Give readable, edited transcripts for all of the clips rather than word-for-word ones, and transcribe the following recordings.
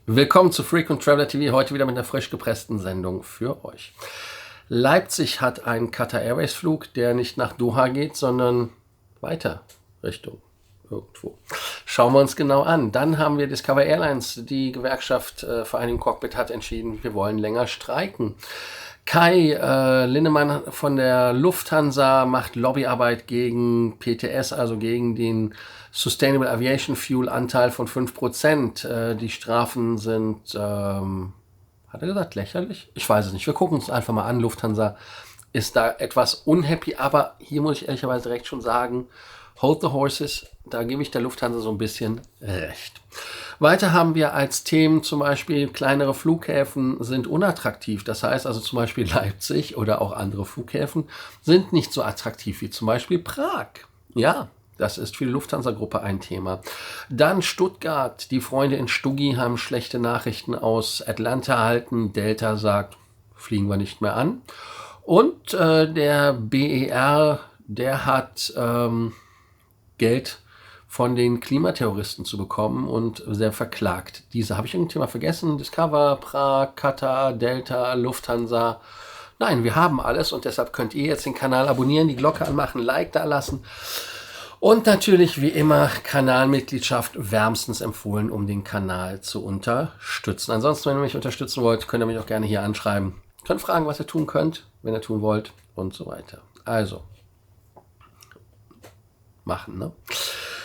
Willkommen zu Frequent Traveler TV, heute wieder mit einer frisch gepressten Sendung für euch. Leipzig hat einen Qatar Airways Flug, der nicht nach Doha geht, sondern weiter Richtung irgendwo. Schauen wir uns genau an. Dann haben wir Discover Airlines, die Gewerkschaft Vereinigung Cockpit hat entschieden, wir wollen länger streiken. Kai Linnemann von der Lufthansa macht Lobbyarbeit gegen PTS, also gegen den Sustainable Aviation Fuel Anteil von 5%. Die Strafen sind, hat er gesagt, lächerlich? Ich weiß es nicht. Wir gucken uns einfach mal an. Lufthansa ist da etwas unhappy, aber hier muss ich ehrlicherweise direkt schon sagen, hold the horses, da gebe ich der Lufthansa so ein bisschen recht. Weiter haben wir als Themen zum Beispiel, kleinere Flughäfen sind unattraktiv. Das heißt also zum Beispiel Leipzig oder auch andere Flughäfen sind nicht so attraktiv wie zum Beispiel Prag. Ja, das ist für die Lufthansa-Gruppe ein Thema. Dann Stuttgart. Die Freunde in Stuggi haben schlechte Nachrichten aus Atlanta erhalten. Delta sagt, fliegen wir nicht mehr an. Und der BER, der hat Geld von den Klimaterroristen zu bekommen und sehr verklagt. Diese habe ich irgendein Thema vergessen. Discover, Prag, Qatar, Delta, Lufthansa. Nein, wir haben alles und deshalb könnt ihr jetzt den Kanal abonnieren, die Glocke anmachen, Like da lassen. Und natürlich wie immer Kanalmitgliedschaft wärmstens empfohlen, um den Kanal zu unterstützen. Ansonsten, wenn ihr mich unterstützen wollt, könnt ihr mich auch gerne hier anschreiben. Könnt fragen, was ihr tun könnt, wenn ihr tun wollt und so weiter. Also, machen, ne?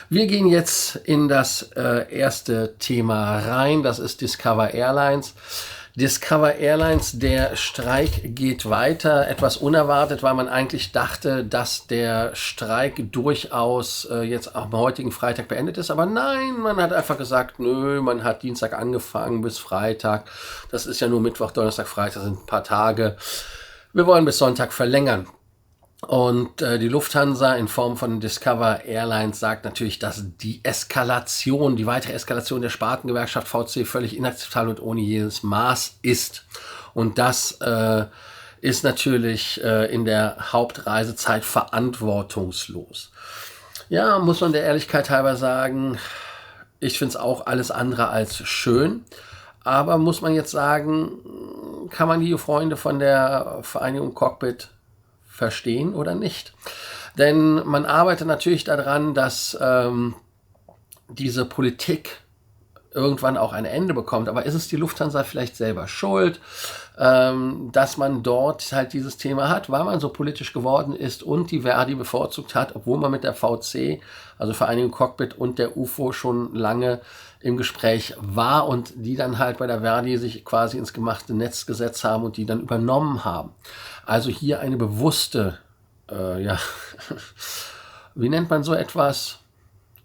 Wir gehen jetzt in das erste Thema rein, das ist Discover Airlines. Discover Airlines, der Streik geht weiter, etwas unerwartet, weil man eigentlich dachte, dass der Streik durchaus jetzt am heutigen Freitag beendet ist. Aber nein, man hat einfach gesagt, nö, man hat Dienstag angefangen bis Freitag. Das ist ja nur Mittwoch, Donnerstag, Freitag sind ein paar Tage. Wir wollen bis Sonntag verlängern. Und die Lufthansa in Form von Discover Airlines sagt natürlich, dass die Eskalation, die weitere Eskalation der Spartengewerkschaft VC völlig inakzeptabel und ohne jedes Maß ist. Und das ist natürlich in der Hauptreisezeit verantwortungslos. Ja, muss man der Ehrlichkeit halber sagen, ich finde es auch alles andere als schön. Aber muss man jetzt sagen, kann man die Freunde von der Vereinigung Cockpit verstehen oder nicht? Denn man arbeitet natürlich daran, dass diese Politik irgendwann auch ein Ende bekommt. Aber ist es die Lufthansa vielleicht selber schuld, dass man dort halt dieses Thema hat, weil man so politisch geworden ist und die Verdi bevorzugt hat, obwohl man mit der VC, also Vereinigung Cockpit und der UFO schon lange im Gespräch war und die dann halt bei der Verdi sich quasi ins gemachte Netz gesetzt haben und die dann übernommen haben. Also hier eine bewusste, ja, wie nennt man so etwas?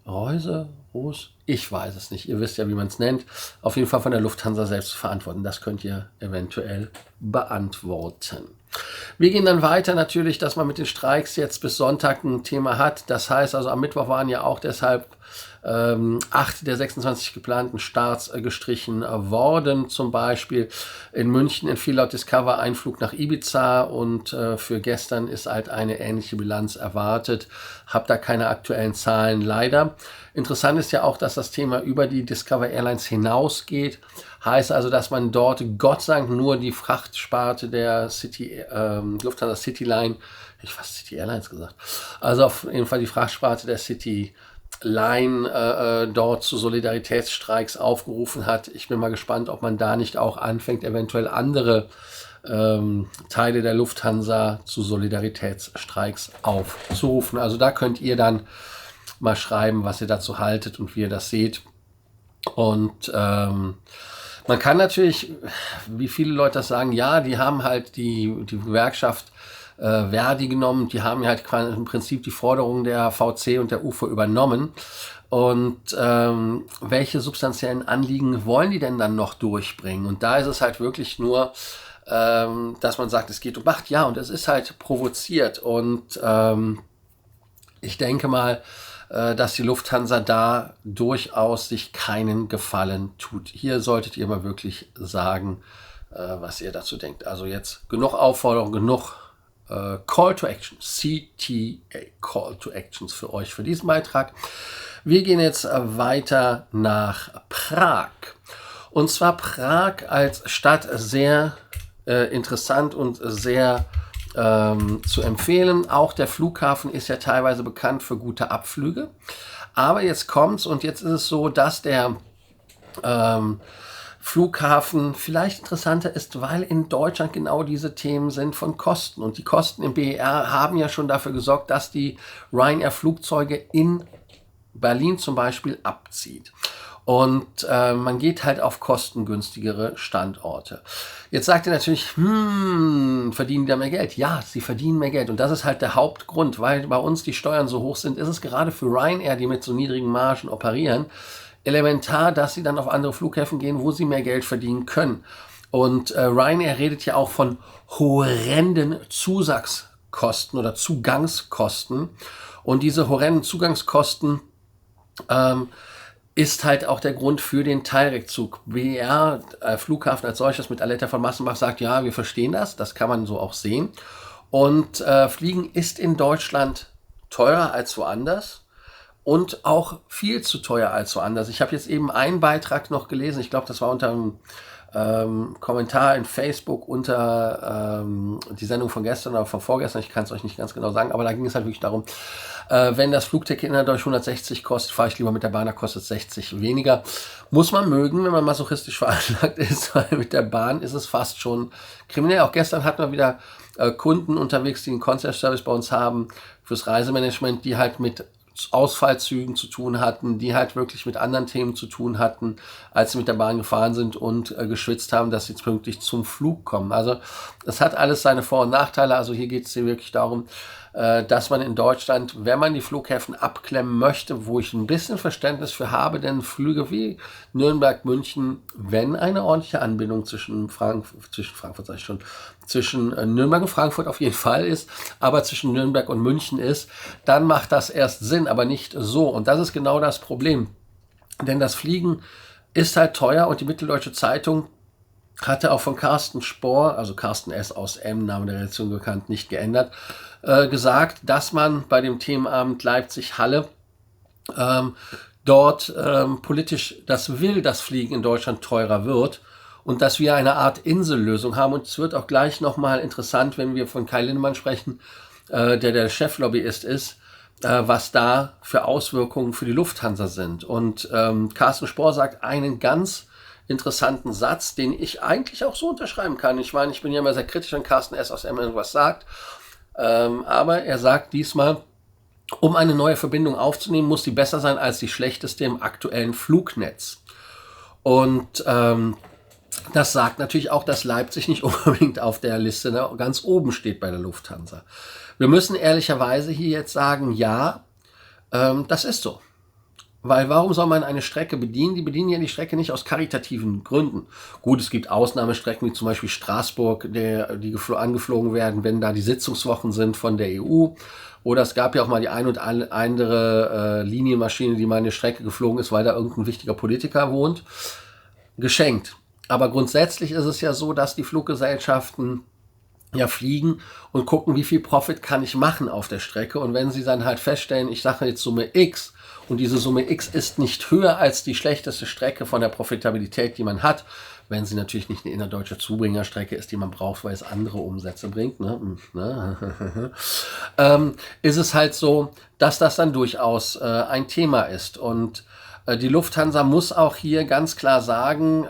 Reuse? Ruß? Ich weiß es nicht. Ihr wisst ja, wie man es nennt. Auf jeden Fall von der Lufthansa selbst zu verantworten. Das könnt ihr eventuell beantworten. Wir gehen dann weiter natürlich, dass man mit den Streiks jetzt bis Sonntag ein Thema hat. Das heißt also, am Mittwoch waren ja auch deshalb 8 der 26 geplanten Starts gestrichen worden. Zum Beispiel in München entfiel laut Discover ein Flug nach Ibiza und für gestern ist halt eine ähnliche Bilanz erwartet. Hab da keine aktuellen Zahlen leider. Interessant ist ja auch, dass das Thema über die Discover Airlines hinausgeht. Heißt also, dass man dort Gott sei Dank nur die Frachtsparte der Lufthansa Cityline, ich fast City Airlines gesagt, also auf jeden Fall die Frachtsparte der Cityline dort zu Solidaritätsstreiks aufgerufen hat. Ich bin mal gespannt, ob man da nicht auch anfängt, eventuell andere Teile der Lufthansa zu Solidaritätsstreiks aufzurufen. Also da könnt ihr dann mal schreiben, was ihr dazu haltet und wie ihr das seht. Und man kann natürlich, wie viele Leute das sagen, ja, die haben halt die Gewerkschaft Verdi genommen, die haben halt im Prinzip die Forderungen der VC und der UFO übernommen. Und welche substanziellen Anliegen wollen die denn dann noch durchbringen? Und da ist es halt wirklich nur, dass man sagt, es geht um Macht, ja, und es ist halt provoziert. Und ich denke mal, dass die Lufthansa da durchaus sich keinen Gefallen tut. Hier solltet ihr mal wirklich sagen, was ihr dazu denkt. Also jetzt genug Aufforderung, genug Call to Action, CTA, Call to Actions für euch für diesen Beitrag. Wir gehen jetzt weiter nach Prag. Und zwar Prag als Stadt sehr interessant und sehr zu empfehlen. Auch der Flughafen ist ja teilweise bekannt für gute Abflüge. Aber jetzt kommt's und jetzt ist es so, dass der Flughafen vielleicht interessanter ist, weil in Deutschland genau diese Themen sind von Kosten. Und die Kosten im BER haben ja schon dafür gesorgt, dass die Ryanair-Flugzeuge in Berlin zum Beispiel abzieht. Und man geht halt auf kostengünstigere Standorte. Jetzt sagt ihr natürlich, verdienen die da mehr Geld? Ja, sie verdienen mehr Geld. Und das ist halt der Hauptgrund, weil bei uns die Steuern so hoch sind, ist es gerade für Ryanair, die mit so niedrigen Margen operieren, elementar, dass sie dann auf andere Flughäfen gehen, wo sie mehr Geld verdienen können. Und Ryanair redet ja auch von horrenden Zusatzkosten oder Zugangskosten. Und diese horrenden Zugangskosten ist halt auch der Grund für den Teilrückzug. BER, Flughafen als solches mit Aletta von Massenbach sagt, ja, wir verstehen das kann man so auch sehen. Und Fliegen ist in Deutschland teurer als woanders und auch viel zu teuer als woanders. Ich habe jetzt eben einen Beitrag noch gelesen, ich glaube, das war unter einem Kommentar in Facebook unter die Sendung von gestern oder von vorgestern, ich kann es euch nicht ganz genau sagen, aber da ging es halt wirklich darum, wenn das Flugticket innerdeutsch 160 kostet, fahre ich lieber mit der Bahn, da kostet 60 weniger. Muss man mögen, wenn man masochistisch veranlagt ist, weil mit der Bahn ist es fast schon kriminell. Auch gestern hatten wir wieder Kunden unterwegs, die einen Concierge-Service bei uns haben fürs Reisemanagement, die halt mit Ausfallzügen zu tun hatten, die halt wirklich mit anderen Themen zu tun hatten, als sie mit der Bahn gefahren sind und geschwitzt haben, dass sie jetzt pünktlich zum Flug kommen. Also es hat alles seine Vor- und Nachteile. Also hier geht es hier wirklich darum, dass man in Deutschland, wenn man die Flughäfen abklemmen möchte, wo ich ein bisschen Verständnis für habe, denn Flüge wie Nürnberg, München, wenn eine ordentliche Anbindung zwischen Nürnberg und Frankfurt auf jeden Fall ist, aber zwischen Nürnberg und München ist, dann macht das erst Sinn, aber nicht so. Und das ist genau das Problem. Denn das Fliegen ist halt teuer und die Mitteldeutsche Zeitung hatte auch von Carsten Spohr, also Carsten S. aus M., Name der Redaktion bekannt, nicht geändert, gesagt, dass man bei dem Themenabend Leipzig-Halle dort politisch das will, dass Fliegen in Deutschland teurer wird und dass wir eine Art Insellösung haben. Und es wird auch gleich nochmal interessant, wenn wir von Kai Lindemann sprechen, der Cheflobbyist ist, was da für Auswirkungen für die Lufthansa sind. Und Carsten Spohr sagt einen ganz interessanten Satz, den ich eigentlich auch so unterschreiben kann. Ich meine, ich bin ja immer sehr kritisch, wenn Carsten S. aus M. irgendwas sagt. Aber er sagt diesmal, um eine neue Verbindung aufzunehmen, muss die besser sein als die schlechteste im aktuellen Flugnetz. Und das sagt natürlich auch, dass Leipzig nicht unbedingt auf der Liste ganz oben steht bei der Lufthansa. Wir müssen ehrlicherweise hier jetzt sagen, ja, das ist so. Weil warum soll man eine Strecke bedienen? Die bedienen ja die Strecke nicht aus karitativen Gründen. Gut, es gibt Ausnahmestrecken wie zum Beispiel Straßburg, die angeflogen werden, wenn da die Sitzungswochen sind von der EU. Oder es gab ja auch mal die ein und andere Linienmaschine, die mal eine Strecke geflogen ist, weil da irgendein wichtiger Politiker wohnt. Geschenkt. Aber grundsätzlich ist es ja so, dass die Fluggesellschaften ja fliegen und gucken, wie viel Profit kann ich machen auf der Strecke. Und wenn sie dann halt feststellen, ich sage jetzt Summe X, und diese Summe X ist nicht höher als die schlechteste Strecke von der Profitabilität, die man hat, wenn sie natürlich nicht eine innerdeutsche Zubringerstrecke ist, die man braucht, weil es andere Umsätze bringt, ist es halt so, dass das dann durchaus ein Thema ist. Und die Lufthansa muss auch hier ganz klar sagen,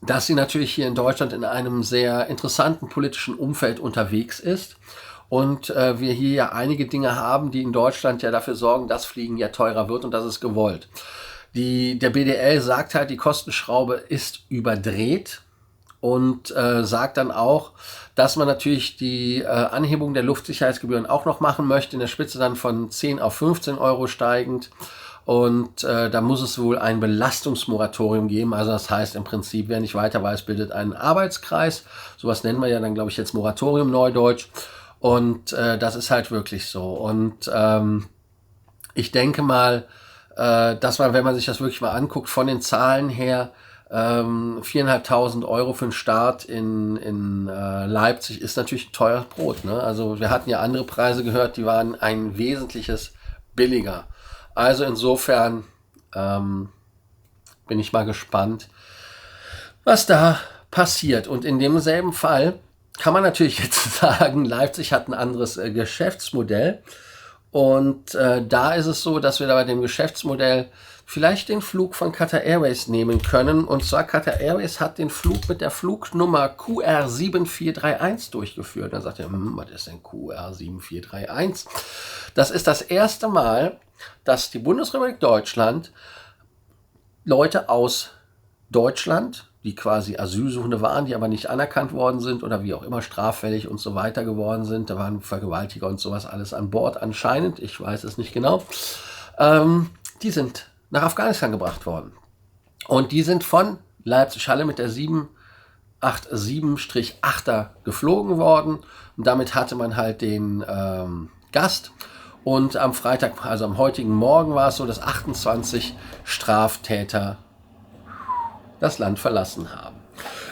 dass sie natürlich hier in Deutschland in einem sehr interessanten politischen Umfeld unterwegs ist. Und wir hier ja einige Dinge haben, die in Deutschland ja dafür sorgen, dass Fliegen ja teurer wird und das ist gewollt. Der BDL sagt halt, die Kostenschraube ist überdreht und sagt dann auch, dass man natürlich die Anhebung der Luftsicherheitsgebühren auch noch machen möchte, in der Spitze dann von 10 auf 15 Euro steigend. Und da muss es wohl ein Belastungsmoratorium geben. Also das heißt im Prinzip, wer nicht weiter weiß, bildet einen Arbeitskreis. Sowas nennen wir ja dann, glaube ich, jetzt Moratorium Neudeutsch. Und das ist halt wirklich so. Und ich denke mal, dass man, wenn man sich das wirklich mal anguckt, von den Zahlen her, 4.500 Euro für einen Start in Leipzig ist natürlich ein teures Brot. Ne? Also wir hatten ja andere Preise gehört, die waren ein wesentliches billiger. Also insofern bin bin ich mal gespannt, was da passiert. Und in demselben Fall kann man natürlich jetzt sagen, Leipzig hat ein anderes Geschäftsmodell. Und da ist es so, dass wir da bei dem Geschäftsmodell vielleicht den Flug von Qatar Airways nehmen können. Und zwar Qatar Airways hat den Flug mit der Flugnummer QR7431 durchgeführt. Dann sagt er, was ist denn QR7431? Das ist das erste Mal, dass die Bundesrepublik Deutschland Leute aus Deutschland, die quasi Asylsuchende waren, die aber nicht anerkannt worden sind oder wie auch immer straffällig und so weiter geworden sind. Da waren Vergewaltiger und sowas alles an Bord anscheinend. Ich weiß es nicht genau. Die sind nach Afghanistan gebracht worden. Und die sind von Leipzig-Halle mit der 787-8er geflogen worden. Und damit hatte man halt den Gast. Und am Freitag, also am heutigen Morgen war es so, dass 28 Straftäter das Land verlassen haben.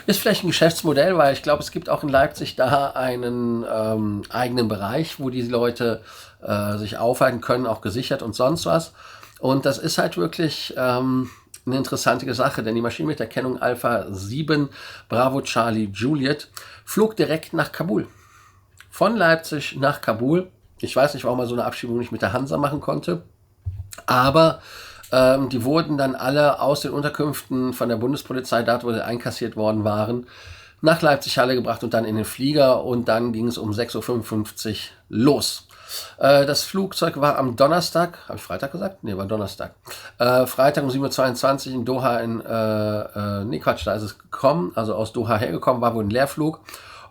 Ist vielleicht ein Geschäftsmodell, weil ich glaube, es gibt auch in Leipzig da einen eigenen Bereich, wo die Leute sich aufhalten können, auch gesichert und sonst was. Und das ist halt wirklich eine interessante Sache, denn die Maschine mit der Kennung Alpha 7 Bravo Charlie Juliet flog direkt nach Kabul. Von Leipzig nach Kabul. Ich weiß nicht, warum man so eine Abschiebung nicht mit der Hansa machen konnte, aber die wurden dann alle aus den Unterkünften von der Bundespolizei, dort wo sie einkassiert worden waren, nach Leipzig-Halle gebracht und dann in den Flieger. Und dann ging es um 6.55 Uhr los. Das Flugzeug war am Donnerstag, habe ich Freitag gesagt? Nee, war Donnerstag. Freitag um 7.22 Uhr in Doha da ist es gekommen, also aus Doha hergekommen, war wohl ein Leerflug.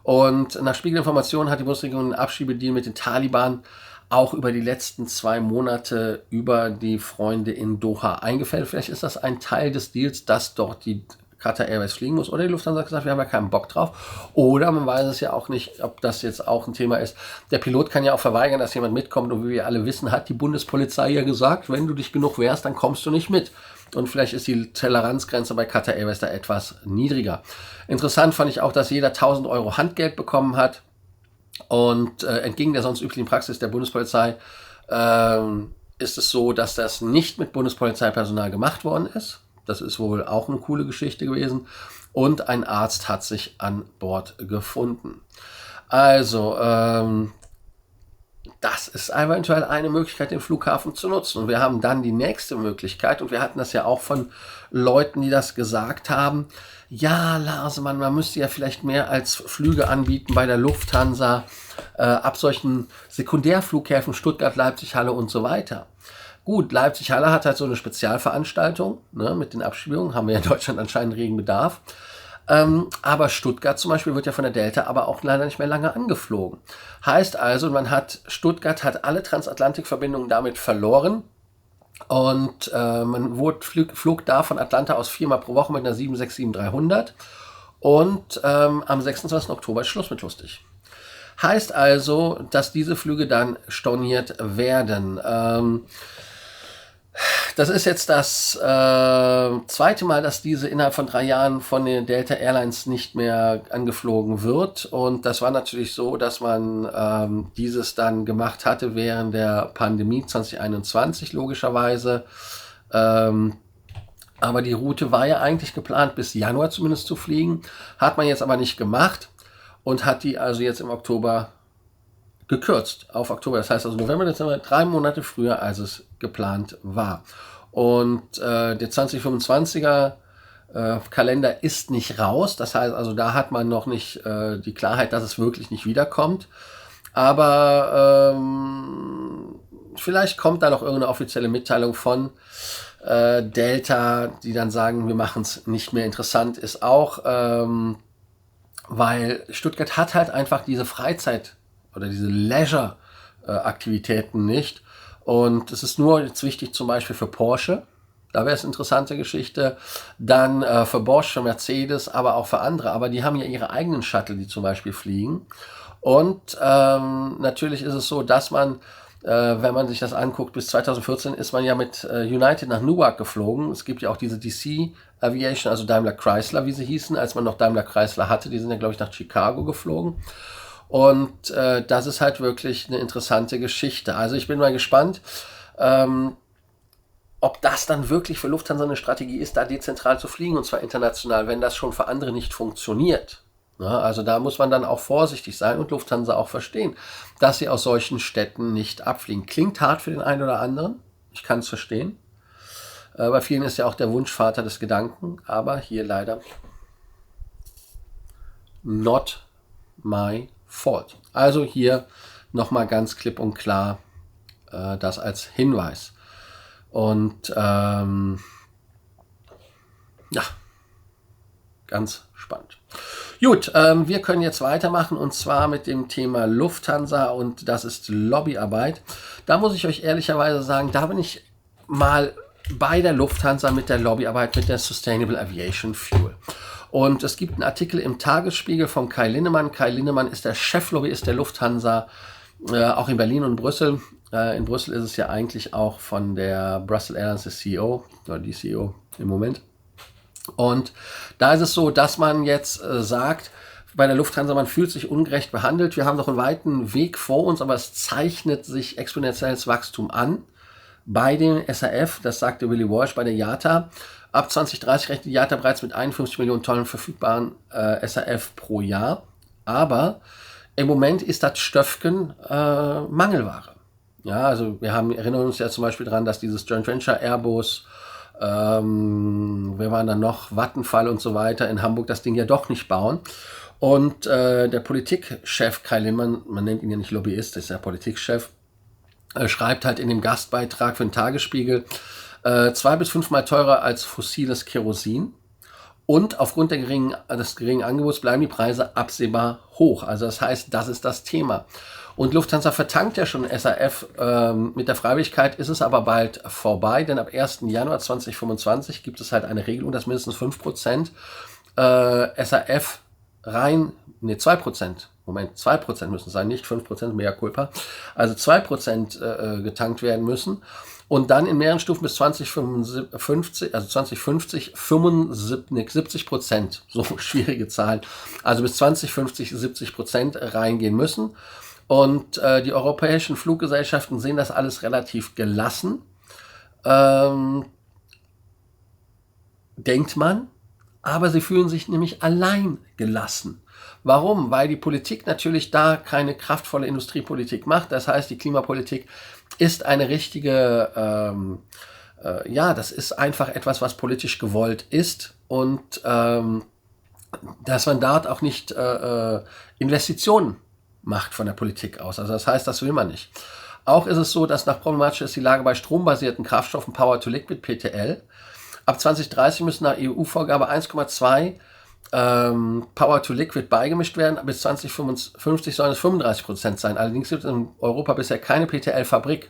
Und nach Spiegelinformationen hat die Bundesregierung einen Abschiebedeal mit den Taliban auch über die letzten 2 Monate über die Freunde in Doha eingefällt. Vielleicht ist das ein Teil des Deals, dass dort die Qatar Airways fliegen muss. Oder die Lufthansa hat gesagt, wir haben ja keinen Bock drauf. Oder man weiß es ja auch nicht, ob das jetzt auch ein Thema ist. Der Pilot kann ja auch verweigern, dass jemand mitkommt. Und wie wir alle wissen, hat die Bundespolizei ja gesagt, wenn du dich genug wehrst, dann kommst du nicht mit. Und vielleicht ist die Toleranzgrenze bei Qatar Airways da etwas niedriger. Interessant fand ich auch, dass jeder 1.000 Euro Handgeld bekommen hat. Und entgegen der sonst üblichen Praxis der Bundespolizei ist es so, dass das nicht mit Bundespolizeipersonal gemacht worden ist. Das ist wohl auch eine coole Geschichte gewesen. Und ein Arzt hat sich an Bord gefunden. Also, das ist eventuell eine Möglichkeit, den Flughafen zu nutzen. Und wir haben dann die nächste Möglichkeit, und wir hatten das ja auch von Leuten, die das gesagt haben, ja, Larsemann, man müsste ja vielleicht mehr als Flüge anbieten bei der Lufthansa, ab solchen Sekundärflughäfen, Stuttgart, Leipzig, Halle und so weiter. Gut, Leipzig-Halle hat halt so eine Spezialveranstaltung, ne, mit den Abschiebungen, haben wir in Deutschland anscheinend regen Bedarf. Aber Stuttgart zum Beispiel wird ja von der Delta aber auch leider nicht mehr lange angeflogen. Heißt also, Stuttgart hat alle Transatlantikverbindungen damit verloren. Und man flog da von Atlanta aus 4-mal pro Woche mit einer 767-300. Und am 26. Oktober ist Schluss mit lustig. Heißt also, dass diese Flüge dann storniert werden. Das ist jetzt das zweite Mal, dass diese innerhalb von 3 Jahren von den Delta Airlines nicht mehr angeflogen wird. Und das war natürlich so, dass man dieses dann gemacht hatte während der Pandemie 2021 logischerweise. Aber die Route war ja eigentlich geplant, bis Januar zumindest zu fliegen. Hat man jetzt aber nicht gemacht und hat die also jetzt im Oktober gekürzt auf Oktober. Das heißt also November, Dezember, 3 Monate früher, als es geplant war. Und der 2025er Kalender ist nicht raus. Das heißt also, da hat man noch nicht die Klarheit, dass es wirklich nicht wiederkommt. Aber vielleicht kommt da noch irgendeine offizielle Mitteilung von Delta, die dann sagen, wir machen es nicht mehr. Interessant ist auch, weil Stuttgart hat halt einfach diese Freizeit oder diese Leisure-Aktivitäten nicht. Und es ist nur jetzt wichtig zum Beispiel für Porsche. Da wäre es eine interessante Geschichte. Dann für Bosch, für Mercedes, aber auch für andere. Aber die haben ja ihre eigenen Shuttle, die zum Beispiel fliegen. Und natürlich ist es so, dass man, wenn man sich das anguckt, bis 2014 ist man ja mit United nach Newark geflogen. Es gibt ja auch diese DC Aviation, also Daimler Chrysler, wie sie hießen, als man noch Daimler Chrysler hatte. Die sind ja, glaube ich, nach Chicago geflogen. Und das ist halt wirklich eine interessante Geschichte. Also ich bin mal gespannt. ob das dann wirklich für Lufthansa eine Strategie ist, da dezentral zu fliegen, und zwar international, wenn das schon für andere nicht funktioniert. Ja, also da muss man dann auch vorsichtig sein und Lufthansa auch verstehen, dass sie aus solchen Städten nicht abfliegen. Klingt hart für den einen oder anderen, ich kann es verstehen. Bei vielen ist ja auch der Wunsch Vater des Gedanken, aber hier leider not my fault. Also hier nochmal ganz klipp und klar das als Hinweis. Und ja, ganz spannend. Gut, wir können jetzt weitermachen, und zwar mit dem Thema Lufthansa, und das ist Lobbyarbeit. Da muss ich euch ehrlicherweise sagen, da bin ich mal bei der Lufthansa mit der Lobbyarbeit mit der Sustainable Aviation Fuel. Und es gibt einen Artikel im Tagesspiegel von Kai Linnemann. Kai Linnemann ist der Cheflobbyist der Lufthansa, auch in Berlin und Brüssel. In Brüssel ist es ja eigentlich auch von der Brussels Airlines der CEO, oder die CEO im Moment. Und da ist es so, dass man jetzt sagt, bei der Lufthansa, man fühlt sich ungerecht behandelt. Wir haben noch einen weiten Weg vor uns, aber es zeichnet sich exponentielles Wachstum an. Bei dem SAF, das sagte Willy Walsh bei der IATA, ab 2030 rechnet die IATA bereits mit 51 Millionen Tonnen verfügbaren SAF pro Jahr. Aber im Moment ist das Stöfken Mangelware. Ja, also wir erinnern uns ja zum Beispiel daran, dass dieses Joint Venture Airbus, wer waren dann noch, Vattenfall und so weiter in Hamburg das Ding ja doch nicht bauen. Und der Politikchef Kai Linnemann, man nennt ihn ja nicht Lobbyist, das ist ja Politikchef, schreibt halt in dem Gastbeitrag für den Tagesspiegel, 2 bis 5 Mal teurer als fossiles Kerosin. Und aufgrund des geringen Angebots bleiben die Preise absehbar hoch. Also das heißt, das ist das Thema. Und Lufthansa vertankt ja schon SAF. Mit der Freiwilligkeit ist es aber bald vorbei, denn ab 1. Januar 2025 gibt es halt eine Regelung, dass mindestens 5% SAF 2% müssen es sein, nicht 5%, mea culpa. Also 2% getankt werden müssen. Und dann in mehreren Stufen bis 2050, also 2050, 70%, so schwierige Zahlen, also bis 2050 70% reingehen müssen. Und die europäischen Fluggesellschaften sehen das alles relativ gelassen, denkt man, aber sie fühlen sich nämlich allein gelassen. Warum? Weil die Politik natürlich da keine kraftvolle Industriepolitik macht. Das heißt, die Klimapolitik ist eine richtige, das ist einfach etwas, was politisch gewollt ist, und dass man dort auch nicht Investitionen macht von der Politik aus. Also das heißt, das will man nicht. Auch ist es so, dass nach problematisch ist die Lage bei strombasierten Kraftstoffen Power-to-Liquid, PTL. Ab 2030 müssen nach EU-Vorgabe 1,2 Power-to-Liquid beigemischt werden. Bis 2055 sollen es 35% sein. Allerdings gibt es in Europa bisher keine PTL-Fabrik.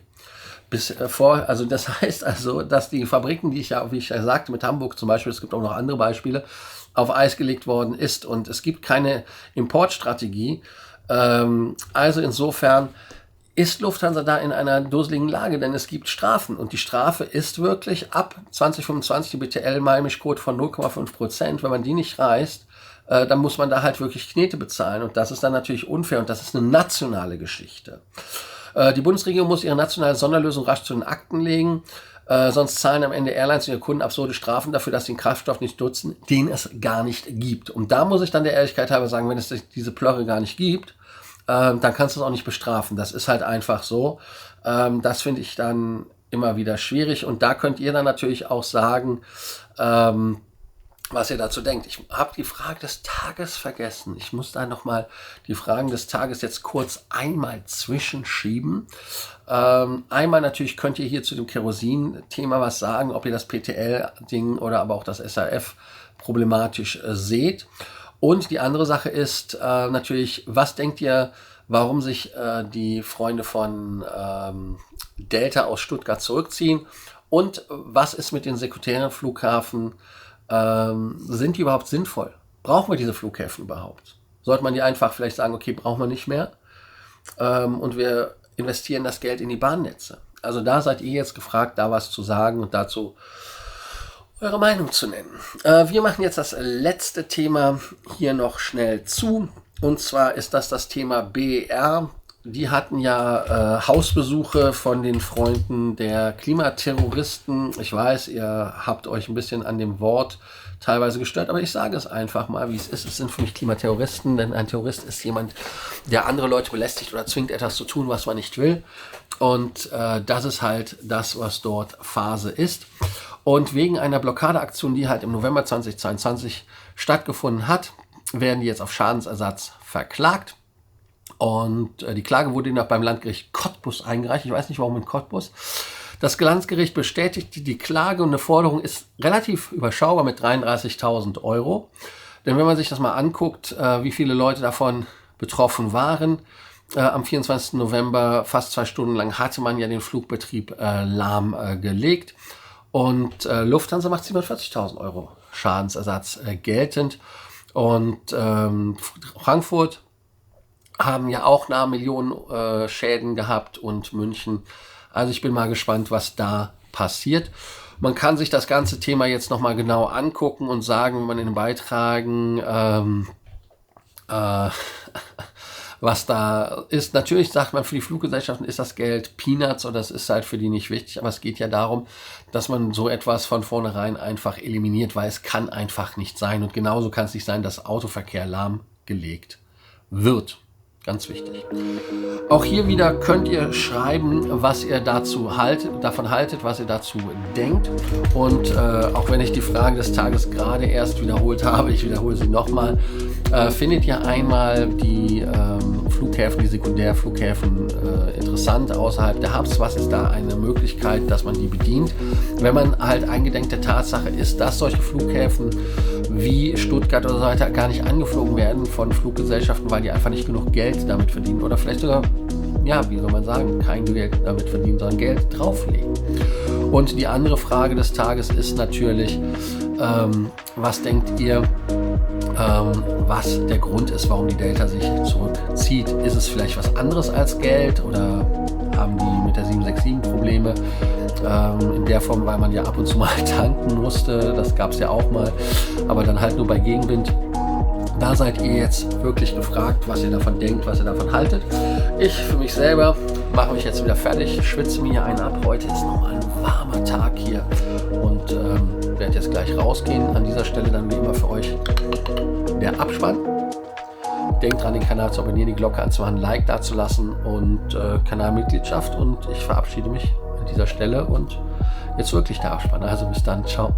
Also das heißt also, dass die Fabriken, wie ich ja sagte, mit Hamburg zum Beispiel, es gibt auch noch andere Beispiele, auf Eis gelegt worden ist, und es gibt keine Importstrategie. Also insofern ist Lufthansa da in einer dusseligen Lage, denn es gibt Strafen, und die Strafe ist wirklich ab 2025 die BTL-Maimischquote von 0,5%. Wenn man die nicht reißt, dann muss man da halt wirklich Knete bezahlen, und das ist dann natürlich unfair, und das ist eine nationale Geschichte. Die Bundesregierung muss ihre nationale Sonderlösung rasch zu den Akten legen, sonst zahlen am Ende Airlines und ihre Kunden absurde Strafen dafür, dass sie den Kraftstoff nicht nutzen, den es gar nicht gibt. Und da muss ich dann der Ehrlichkeit halber sagen, wenn es diese Plörre gar nicht gibt, dann kannst du es auch nicht bestrafen. Das ist halt einfach so. Das finde ich dann immer wieder schwierig. Und da könnt ihr dann natürlich auch sagen, was ihr dazu denkt. Ich habe die Frage des Tages vergessen. Ich muss da nochmal die Fragen des Tages jetzt kurz einmal zwischenschieben. Einmal natürlich könnt ihr hier zu dem Kerosin-Thema was sagen, ob ihr das PTL-Ding oder aber auch das SAF problematisch seht. Und die andere Sache ist natürlich, was denkt ihr, warum sich die Freunde von Delta aus Stuttgart zurückziehen? Und was ist mit den sekundären Flughafen? Sind die überhaupt sinnvoll? Brauchen wir diese Flughäfen überhaupt? Sollte man die einfach vielleicht sagen, okay, brauchen wir nicht mehr, und wir investieren das Geld in die Bahnnetze? Also da seid ihr jetzt gefragt, da was zu sagen und dazu eure Meinung zu nennen. Wir machen jetzt das letzte Thema hier noch schnell zu, und zwar ist das Thema BER die hatten ja Hausbesuche von den Freunden der Klimaterroristen. Ich weiß, ihr habt euch ein bisschen an dem Wort teilweise gestört, aber ich sage es einfach mal, wie es ist. Es sind für mich Klimaterroristen, denn ein Terrorist ist jemand, der andere Leute belästigt oder zwingt, etwas zu tun, was man nicht will. Und das ist halt das, was dort Phase ist. Und wegen einer Blockadeaktion, die halt im November 2022 stattgefunden hat, werden die jetzt auf Schadensersatz verklagt. Und die Klage wurde noch beim Landgericht Cottbus eingereicht. Ich weiß nicht, warum in Cottbus. Das Landgericht bestätigte die Klage und eine Forderung ist relativ überschaubar mit 33.000 Euro. Denn wenn man sich das mal anguckt, wie viele Leute davon betroffen waren, am 24. November, fast 2 Stunden lang, hatte man ja den Flugbetrieb lahmgelegt. Und Lufthansa macht 47.000 Euro Schadensersatz geltend. Und Frankfurt haben ja auch nahe Millionen Schäden gehabt und München. Also ich bin mal gespannt, was da passiert. Man kann sich das ganze Thema jetzt nochmal genau angucken und sagen, wenn man in den Beitragen, was da ist. Natürlich sagt man, für die Fluggesellschaften ist das Geld Peanuts oder das ist halt für die nicht wichtig. Aber es geht ja darum, dass man so etwas von vornherein einfach eliminiert, weil es kann einfach nicht sein. Und genauso kann es nicht sein, dass Autoverkehr lahmgelegt wird. Ganz wichtig. Auch hier wieder könnt ihr schreiben, was ihr davon haltet, was ihr dazu denkt. Und auch wenn ich die Frage des Tages gerade erst wiederholt habe, ich wiederhole sie nochmal, findet ihr einmal die Flughäfen, die Sekundärflughäfen interessant außerhalb der Hubs? Was ist da eine Möglichkeit, dass man die bedient? Wenn man halt eingedenk der Tatsache ist, dass solche Flughäfen wie Stuttgart oder so weiter gar nicht angeflogen werden von Fluggesellschaften, weil die einfach nicht genug Geld damit verdienen oder vielleicht sogar, ja, wie soll man sagen, kein Geld damit verdienen, sondern Geld drauflegen. Und die andere Frage des Tages ist natürlich, was denkt ihr, was der Grund ist, warum die Delta sich zurückzieht? Ist es vielleicht was anderes als Geld oder haben die mit der 767 Probleme in der Form, weil man ja ab und zu mal tanken musste, das gab es ja auch mal, aber dann halt nur bei Gegenwind. Da seid ihr jetzt wirklich gefragt, was ihr davon denkt, was ihr davon haltet. Ich für mich selber mache mich jetzt wieder fertig, schwitze mir hier einen ab. Heute ist nochmal ein warmer Tag hier und werde jetzt gleich rausgehen. An dieser Stelle dann wie immer für euch der Abspann. Denkt dran, den Kanal zu abonnieren, die Glocke anzumachen, ein Like dazulassen und Kanalmitgliedschaft. Und ich verabschiede mich an dieser Stelle und jetzt wirklich der Abspann. Also bis dann, ciao.